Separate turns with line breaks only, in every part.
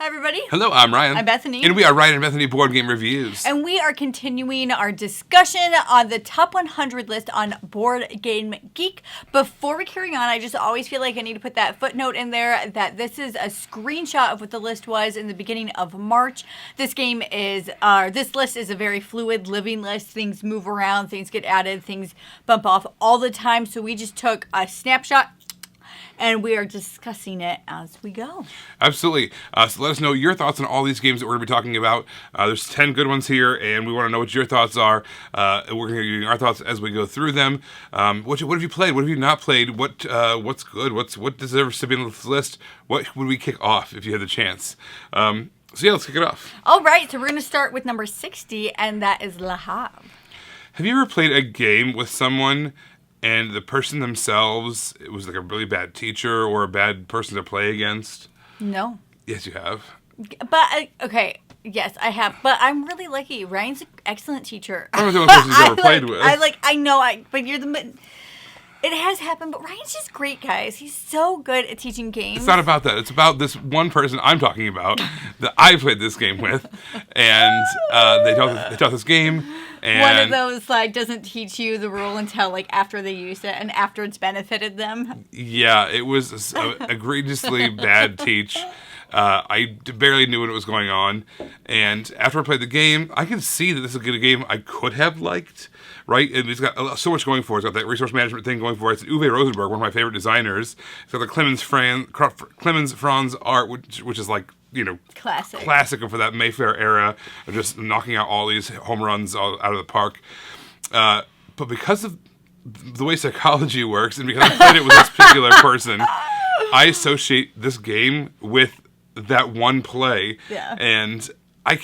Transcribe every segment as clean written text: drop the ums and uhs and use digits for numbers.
Hi, everybody.
Hello, I'm Ryan.
I'm Bethany.
And we are Ryan and Bethany Board Game Reviews.
And we are continuing our discussion on the top 100 list on BoardGameGeek. Before we carry on, I just always feel like I need to put that footnote in there that this is a screenshot of what the list was in the beginning of March. This list is a very fluid, living list. Things move around, things get added, things bump off all the time. So we just took a snapshot and we are discussing it as we go.
Absolutely. So let us know your thoughts on all these games that we're going to be talking about. There's 10 good ones here, and we want to know what your thoughts are. We're going to give you our thoughts as we go through them. What have you played? What have you not played? What's good? What deserves to be on the list? What would we kick off if you had the chance? So yeah, let's kick it off.
All right, so we're going to start with number 60, and that is Lahab.
Have you ever played a game with someone and the person themselves, it was like a really bad teacher or a bad person to play against?
No.
Yes, you have.
But, okay, yes, I have. But I'm really lucky. Ryan's an excellent teacher.
I'm the only person he's ever played with.
But you're the... It has happened, but Ryan's just great, guys. He's so good at teaching games.
It's not about that. It's about this one person I'm talking about that I played this game with, and they taught this game. And
one of those doesn't teach you the rule until after they use it and after it's benefited them.
Yeah, it was egregiously bad teach. I barely knew what was going on, and after I played the game, I could see that this is a good game I could have liked. Right, and it's got so much going for it. It's got that resource management thing going for it. It's Uwe Rosenberg, one of my favorite designers. It's got the Clemens Franz art, which is classic for that Mayfair era of just knocking out all these home runs out of the park. But because of the way psychology works, and because I played it with this particular person, I associate this game with that one play.
Yeah.
And I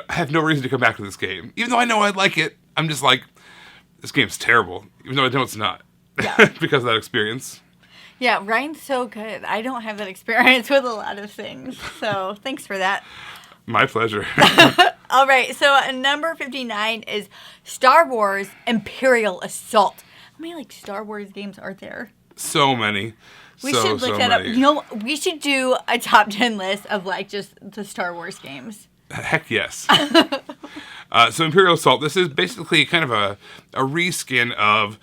have no reason to come back to this game. Even though I know I like it, I'm just like, this game's terrible. Even though I know it's not.
Yeah.
Because of that experience.
Yeah, Ryan's so good. I don't have that experience with a lot of things. So thanks for that.
My pleasure.
All right, so number 59 is Star Wars Imperial Assault. How many Star Wars games are there?
So many.
We should look that up. You know, we should do a top 10 list of just the Star Wars games.
Heck yes. So Imperial Assault, this is basically kind of a reskin of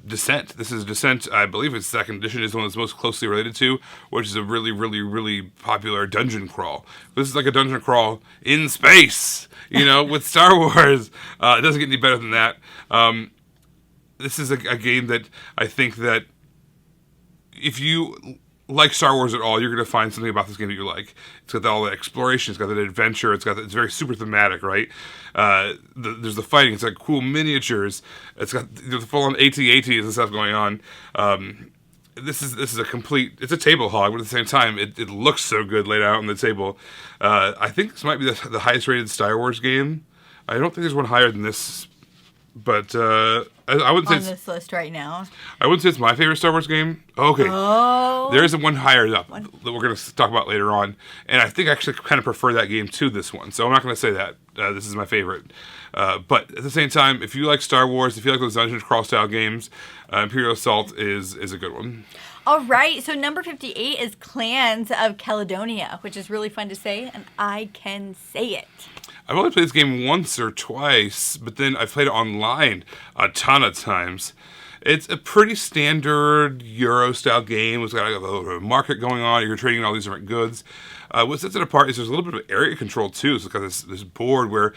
Descent. This is Descent, I believe its second edition is the one that's most closely related to, which is a really, really, really popular dungeon crawl. This is like a dungeon crawl in space, with Star Wars. It doesn't get any better than that. This is a game that I think that if you like Star Wars at all, you're going to find something about this game that you like. It's got all the exploration, it's got the adventure, it's very super thematic, right? There's the fighting, it's got cool miniatures, it's got the full-on AT-ATs and stuff going on. This is it's a table hog, but at the same time, it looks so good laid out on the table. I think this might be the highest rated Star Wars game. I don't think there's one higher than this, but I wouldn't say
on this list right now.
I wouldn't say it's my favorite Star Wars game. Okay.
Oh.
There is one higher up that we're going to talk about later on, and I think I actually kind of prefer that game to this one, so I'm not going to say that. This is my favorite. But at the same time, if you like Star Wars, if you like those dungeon crawl style games, Imperial Assault is a good one.
All right, so number 58 is Clans of Caledonia, which is really fun to say, and I can say it.
I've only played this game once or twice, but then I've played it online a ton of times. It's a pretty standard Euro-style game. It's got a little market going on. You're trading all these different goods. What sets it apart is there's a little bit of area control, too. So it's got this board where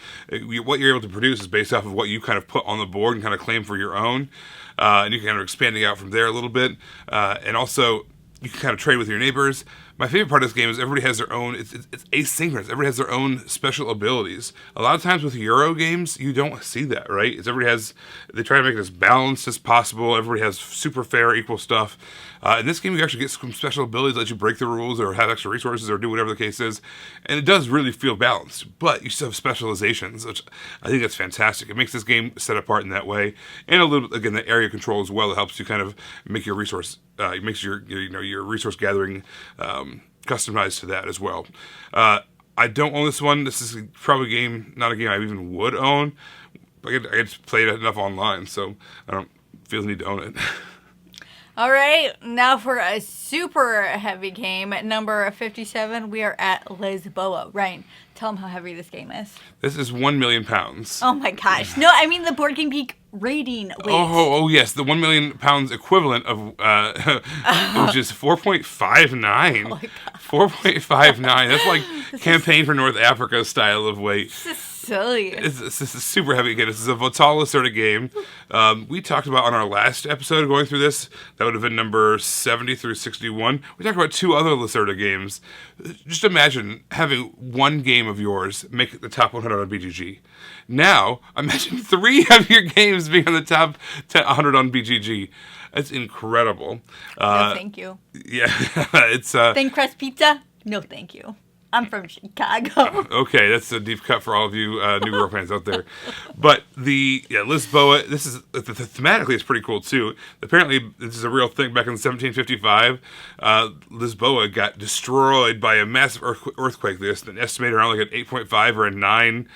what you're able to produce is based off of what you kind of put on the board and kind of claim for your own. And you can kind of expanding out from there a little bit. And also, you can kind of trade with your neighbors. My favorite part of this game is everybody has their own, it's asynchronous. Everybody has their own special abilities. A lot of times with Euro games, you don't see that, right? They try to make it as balanced as possible. Everybody has super fair, equal stuff. In this game, you actually get some special abilities that let you break the rules or have extra resources or do whatever the case is. And it does really feel balanced, but you still have specializations, which I think that's fantastic. It makes this game set apart in that way. And a little, again, the area control as well. It helps you kind of make your resource, it makes your resource gathering customized to that as well. I don't own this one. This is probably not a game I even would own. I get to play it enough online, so I don't feel the need to own it.
All right, now for a super heavy game, at number 57, we are at Lisboa. Ryan, tell them how heavy this game is.
This is 1 million pounds.
Oh my gosh. No, I mean the BoardGameGeek rating weight.
Oh, yes, the 1 million pounds equivalent of, which is 4.59.
Oh my God.
4.59. That's like Campaign for North Africa style of weight.
This is silly.
It's super heavy again. This is a Votal sort of game. We talked about on our last episode going through this. That would have been number 70 through 61. We talked about 2 other Lacerda games. Just imagine having one game of yours make the top 100 on BGG. Now, imagine 3 of your games being on the top 100 on BGG. That's incredible.
No, thank you.
Yeah, it's...
Thin crust pizza? No, thank you. I'm from Chicago.
Okay, that's a deep cut for all of you New Girl fans out there. But Lisboa, this is thematically it's pretty cool too. Apparently, this is a real thing. Back in 1755, Lisboa got destroyed by a massive earthquake. There's an estimated around like an 8.5 or a 9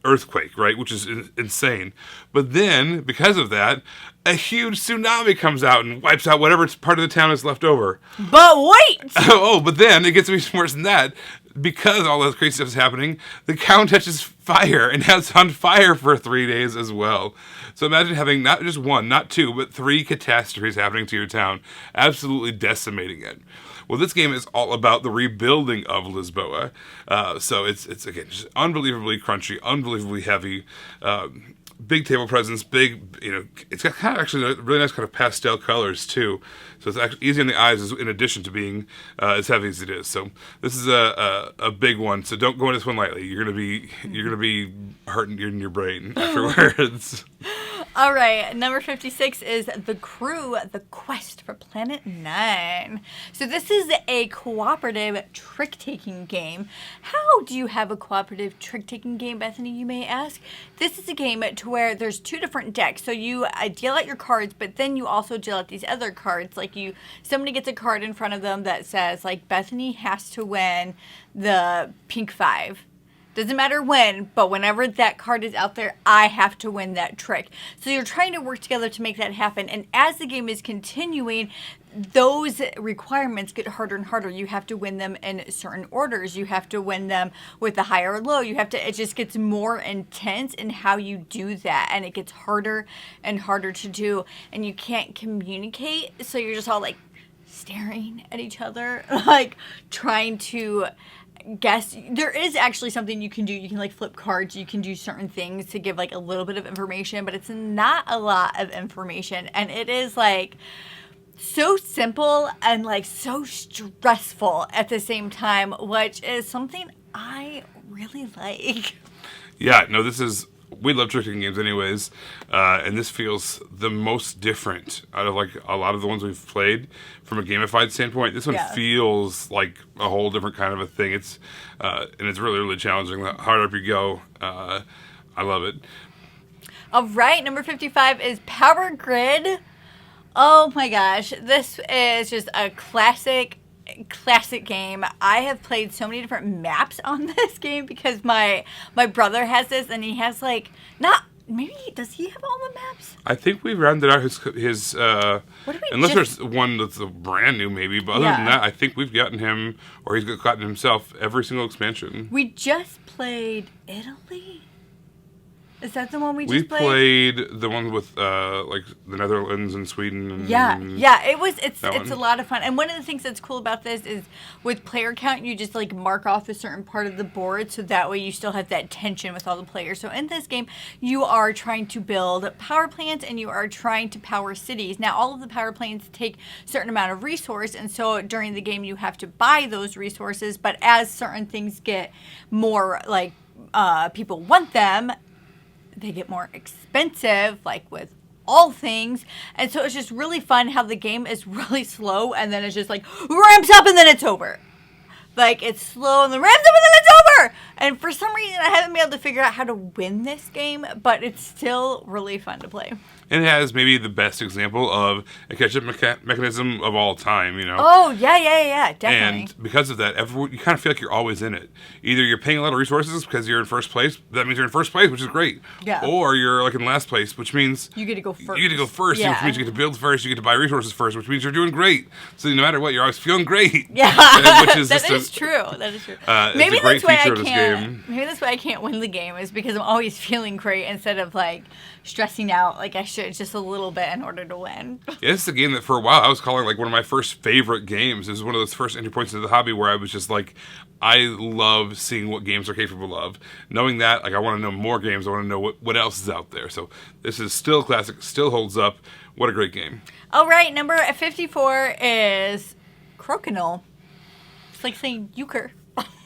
earthquake, right? Which is insane. But then, because of that, a huge tsunami comes out and wipes out whatever part of the town is left over.
But wait!
But then it gets even worse than that. Because all this crazy stuff is happening, the town catches fire and has on fire for 3 days as well. So imagine having not just 1, not 2, but 3 catastrophes happening to your town, absolutely decimating it. Well, this game is all about the rebuilding of Lisboa. So it's again just unbelievably crunchy, unbelievably heavy. Big table presence, it's got kind of actually really nice kind of pastel colors too. So it's actually easy on the eyes in addition to being as heavy as it is. So this is a big one. So don't go into this one lightly. You're gonna be hurting in your brain afterwards.
All right, number 56 is The Crew, The Quest for Planet 9. So this is a cooperative trick-taking game. How do you have a cooperative trick-taking game, Bethany, you may ask? This is a game to where there's 2 different decks. So you deal out your cards, but then you also deal out these other cards. Like somebody gets a card in front of them that says, like, Bethany has to win the pink 5. Doesn't matter when, but whenever that card is out there, I have to win that trick. So you're trying to work together to make that happen. And as the game is continuing, those requirements get harder and harder. You have to win them in certain orders. You have to win them with a high or low. It just gets more intense in how you do that. And it gets harder and harder to do. And you can't communicate. So you're just all like staring at each other, like trying to guess. There is actually something you can do. You can like flip cards. You can do certain things to give like a little bit of information, but it's not a lot of information. And it is like so simple and like so stressful at the same time, which is something I really like.
Yeah, no, we love trick-taking games anyways, and this feels the most different out of like a lot of the ones we've played from a gamified standpoint. This one feels like a whole different kind of a thing. It's and it's really, really challenging. The harder up you go, I love it.
All right, number 55 is Power Grid. Oh my gosh, this is just a classic game. I have played so many different maps on this game because my brother has this, and he has like does he have all the maps?
I think we've rounded out his unless there's one that's brand new maybe, but other than that, I think we've gotten him, or he's gotten himself, every single expansion.
We just played Italy. Is that the one we
just played? We played the one with like the Netherlands and Sweden. And
it's a lot of fun. And one of the things that's cool about this is with player count, you just like mark off a certain part of the board, so that way you still have that tension with all the players. So in this game, you are trying to build power plants and you are trying to power cities. Now all of the power plants take a certain amount of resource, and so during the game you have to buy those resources. But as certain things get more like people want them, they get more expensive, like with all things. And so it's just really fun how the game is really slow, and then it's just like ramps up and then it's over. Like it's slow and then ramps up and then it's over. And for some reason I haven't been able to figure out how to win this game, but it's still really fun to play.
And it has maybe the best example of a catch-up mechanism of all time, you know?
Oh, yeah, definitely.
And because of that, you kind of feel like you're always in it. Either you're paying a lot of resources because you're in first place, that means you're in first place, which is great.
Yeah.
Or you're like in last place, which means
you get to go first.
You get to go first,
yeah.
which means you get to build first, you get to buy resources first, which means you're doing great. So no matter what, you're always feeling great.
Yeah,
which is
that is true.
Maybe it's a great feature of this game.
Maybe that's why I can't win the game, is because I'm always feeling great instead of like stressing out like I should just a little bit in order to win.
Yeah, it's a game that for a while I was calling like one of my first favorite games. It was one of those first entry points into the hobby where I was just like, I love seeing what games are capable of. Knowing that, like I want to know more games. I want to know what else is out there. So this is still classic, still holds up. What a great game.
All right, number 54 is Crocodile. It's like saying euchre.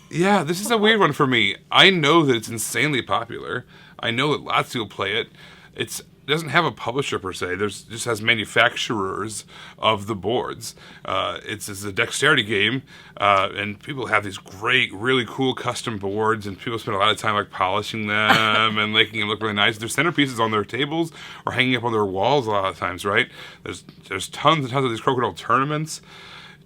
Yeah, this is a weird one for me. I know that it's insanely popular. I know that lots of people play it. It doesn't have a publisher per se. Just has manufacturers of the boards. It's a dexterity game, and people have these great, really cool custom boards, and people spend a lot of time like polishing them and making them look really nice. There's centerpieces on their tables or hanging up on their walls a lot of times, right? There's tons and tons of these Crocodile tournaments.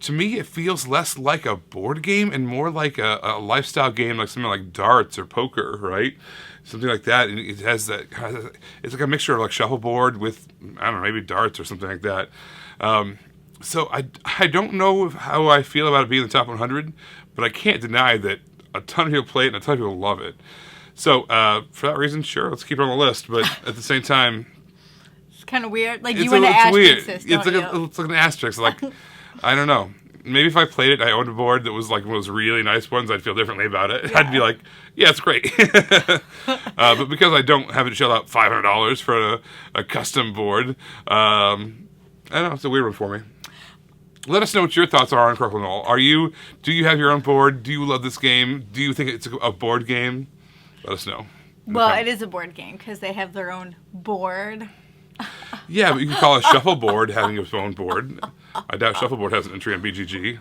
To me, it feels less like a board game and more like a lifestyle game, like something like darts or poker, right? Something like that. And it has that. It's like a mixture of like shuffleboard with, I don't know, maybe darts or something like that. So I don't know how I feel about it being in the top 100, but I can't deny that a ton of people play it and a ton of people love it. So for that reason, sure, let's keep it on the list. But at the same time,
it's kind of weird. Like you want to asterisk this, don't you?
It's like an asterisk. Like I don't know. Maybe if I played it, I owned a board that was like one of those really nice ones, I'd feel differently about it. Yeah. I'd be like, yeah, it's great. But because I don't have it shell out $500 for a custom board, I don't know, it's a weird one for me. Let us know what your thoughts are on Crocodile. Do you have your own board? Do you love this game? Do you think it's a board game? Let us know.
Well, it is a board game because they have their own board.
Yeah, but you can call a shuffleboard having its own board. I doubt shuffleboard has an entry on BGG.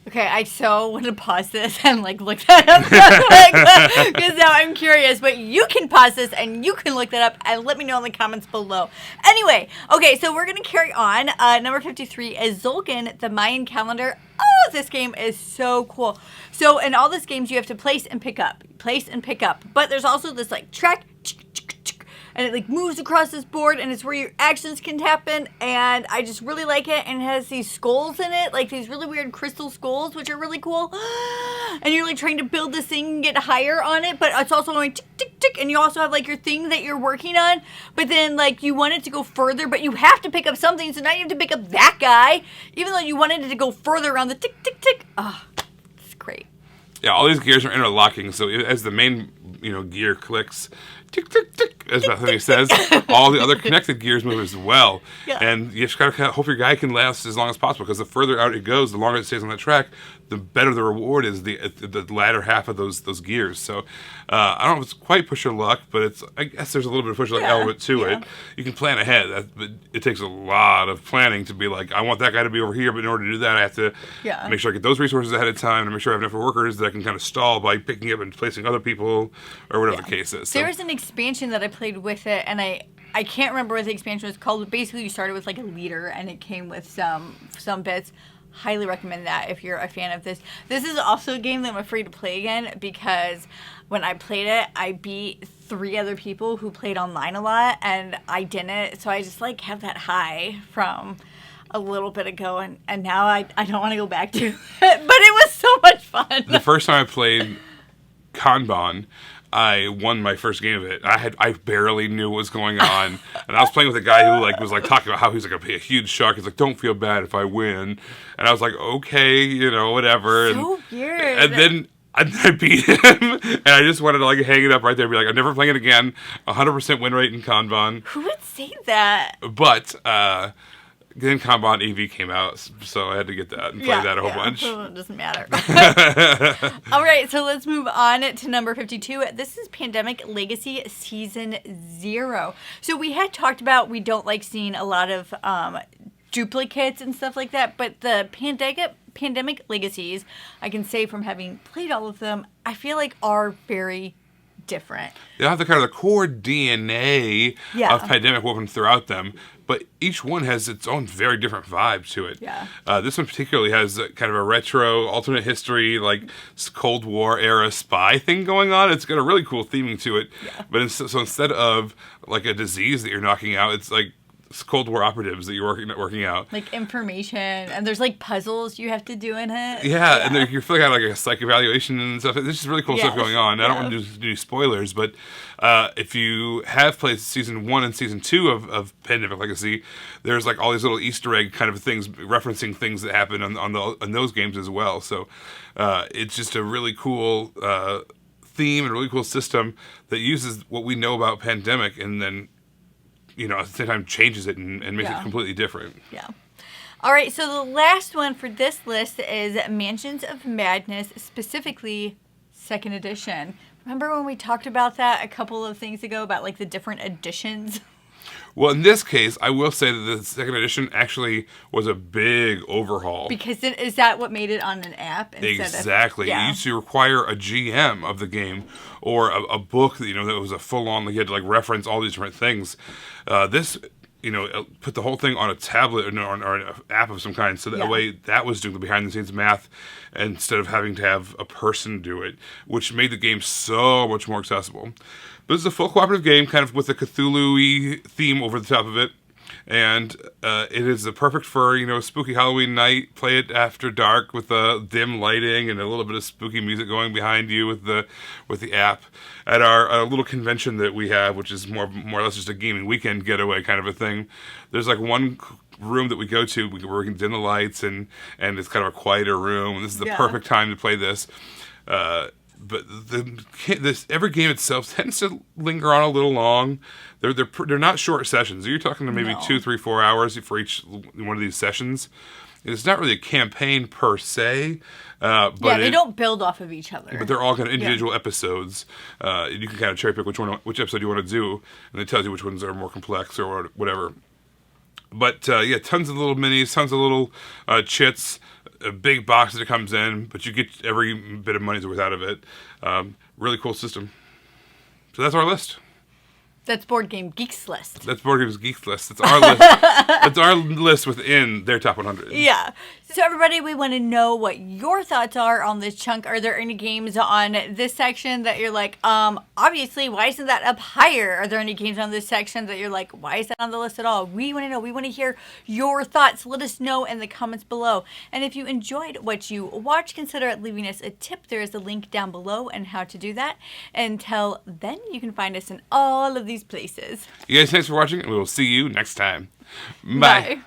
Okay, I so want to pause this and like look that up real quick because now I'm curious. But you can pause this and you can look that up and let me know in the comments below. Anyway, okay, so we're gonna carry on. Number 53 is Zolkin, the Mayan Calendar. Oh, this game is so cool. So in all these games, you have to place and pick up, but there's also this like track. And it like moves across this board, and it's where your actions can happen. And I just really like it. And it has these skulls in it, like these really weird crystal skulls, which are really cool. And you're like trying to build this thing and get higher on it, but it's also going tick tick tick. And you also have like your thing that you're working on, but then like you want it to go further, but you have to pick up something. So now you have to pick up that guy, even though you wanted it to go further around the tick tick tick. Oh, it's great.
Yeah, all these gears are interlocking. So as the main gear clicks, tick, tick, tick, as Bethany says, all the other connected gears move as well. Yeah. And you just got to hope your guy can last as long as possible, because the further out it goes, the longer it stays on that track, the better the reward is the latter half of those gears. So I don't know if it's quite push your luck, but I guess there's a little bit of push your luck element to it. You can plan ahead, but it takes a lot of planning to be like, I want that guy to be over here, but in order to do that, I have to make sure I get those resources ahead of time, and make sure I have enough workers that I can kind of stall by picking up and placing other people, or whatever the case is. So.
There was an expansion that I played with it, and I can't remember what the expansion was called, but basically you started with like a leader, and it came with some bits. Highly recommend that if you're a fan of this. This is also a game that I'm afraid to play again, because when I played it, I beat 3 other people who played online a lot, and I didn't. So I just like have that high from a little bit ago, and now I don't want to go back to it. But it was so much fun.
The first time I played Kanban, I won my first game of it. I barely knew what was going on, and I was playing with a guy who was talking about how he's like a huge shark. He's like, "Don't feel bad if I win," and I was like, "Okay, whatever."
So weird.
And then I beat him, and I just wanted to hang it up right there, and be like, "I'm never playing it again." 100% win rate in Kanban.
Who would say that?
But then Kanban EV came out, so I had to get that and play that a whole bunch.
It doesn't matter. All right, so let's move on to number 52. This is Pandemic Legacy Season 0. So we had talked about we don't like seeing a lot of duplicates and stuff like that, but the Pandemic Legacies, I can say from having played all of them, I feel like are very different.
They have the kind of the core DNA of Pandemic woven throughout them, but each one has its own very different vibe to it.
Yeah.
This one particularly has kind of a retro, alternate history, like Cold War era spy thing going on. It's got a really cool theming to it. Yeah. But so instead of like a disease that you're knocking out, it's like Cold War operatives that you're working out.
Like information, and there's like puzzles you have to do in it.
Yeah. And you're filling out like a psych evaluation and stuff. This is really cool stuff going on. I don't want to do spoilers, but if you have played season 1 and season 2 of Pandemic Legacy, there's like all these little Easter egg kind of things referencing things that happen on those games as well. So it's just a really cool theme and a really cool system that uses what we know about Pandemic and then at the same time changes it and makes it completely different.
Yeah. All right, so the last one for this list is Mansions of Madness, specifically 2nd edition. Remember when we talked about that a couple of things ago about like the different editions?
Well, in this case, I will say that the 2nd edition actually was a big overhaul.
Because is that what made it on an app?
Exactly. It used to require a GM of the game or a book that that was a full-on. You had to like reference all these different things. This put the whole thing on a tablet or an app of some kind, so that way that was doing the behind-the-scenes math instead of having to have a person do it, which made the game so much more accessible. But this is a full cooperative game, kind of with a Cthulhu-y theme over the top of it. And it is the perfect for, a spooky Halloween night. Play it after dark with dim lighting and a little bit of spooky music going behind you with the app. At our little convention that we have, which is more or less just a gaming weekend getaway kind of a thing, there's like one room that we go to where we can dim the lights and it's kind of a quieter room. And this is the perfect time to play this. But every game itself tends to linger on a little long. They're not short sessions. You're talking to maybe 2, 3, 4 hours for each one of these sessions. It's not really a campaign per se. But
they don't build off of each other.
But they're all kind of individual episodes. You can kind of cherry pick which episode you want to do, and it tells you which ones are more complex or whatever. But tons of little minis, tons of little chits. A big box that it comes in, but you get every bit of money's worth out of it. Really cool system. So that's our list.
That's BoardGameGeek's list.
That's BoardGameGeek's list. That's our list. That's our list within their top 100.
Yeah. So everybody, we want to know what your thoughts are on this chunk. Are there any games on this section that you're like, obviously, why isn't that up higher? Are there any games on this section that you're like, why is that on the list at all? We want to know. We want to hear your thoughts. Let us know in the comments below. And if you enjoyed what you watched, consider leaving us a tip. There is a link down below and how to do that. Until then, you can find us in all of these places.
You guys, thanks for watching, and we will see you next time. Bye.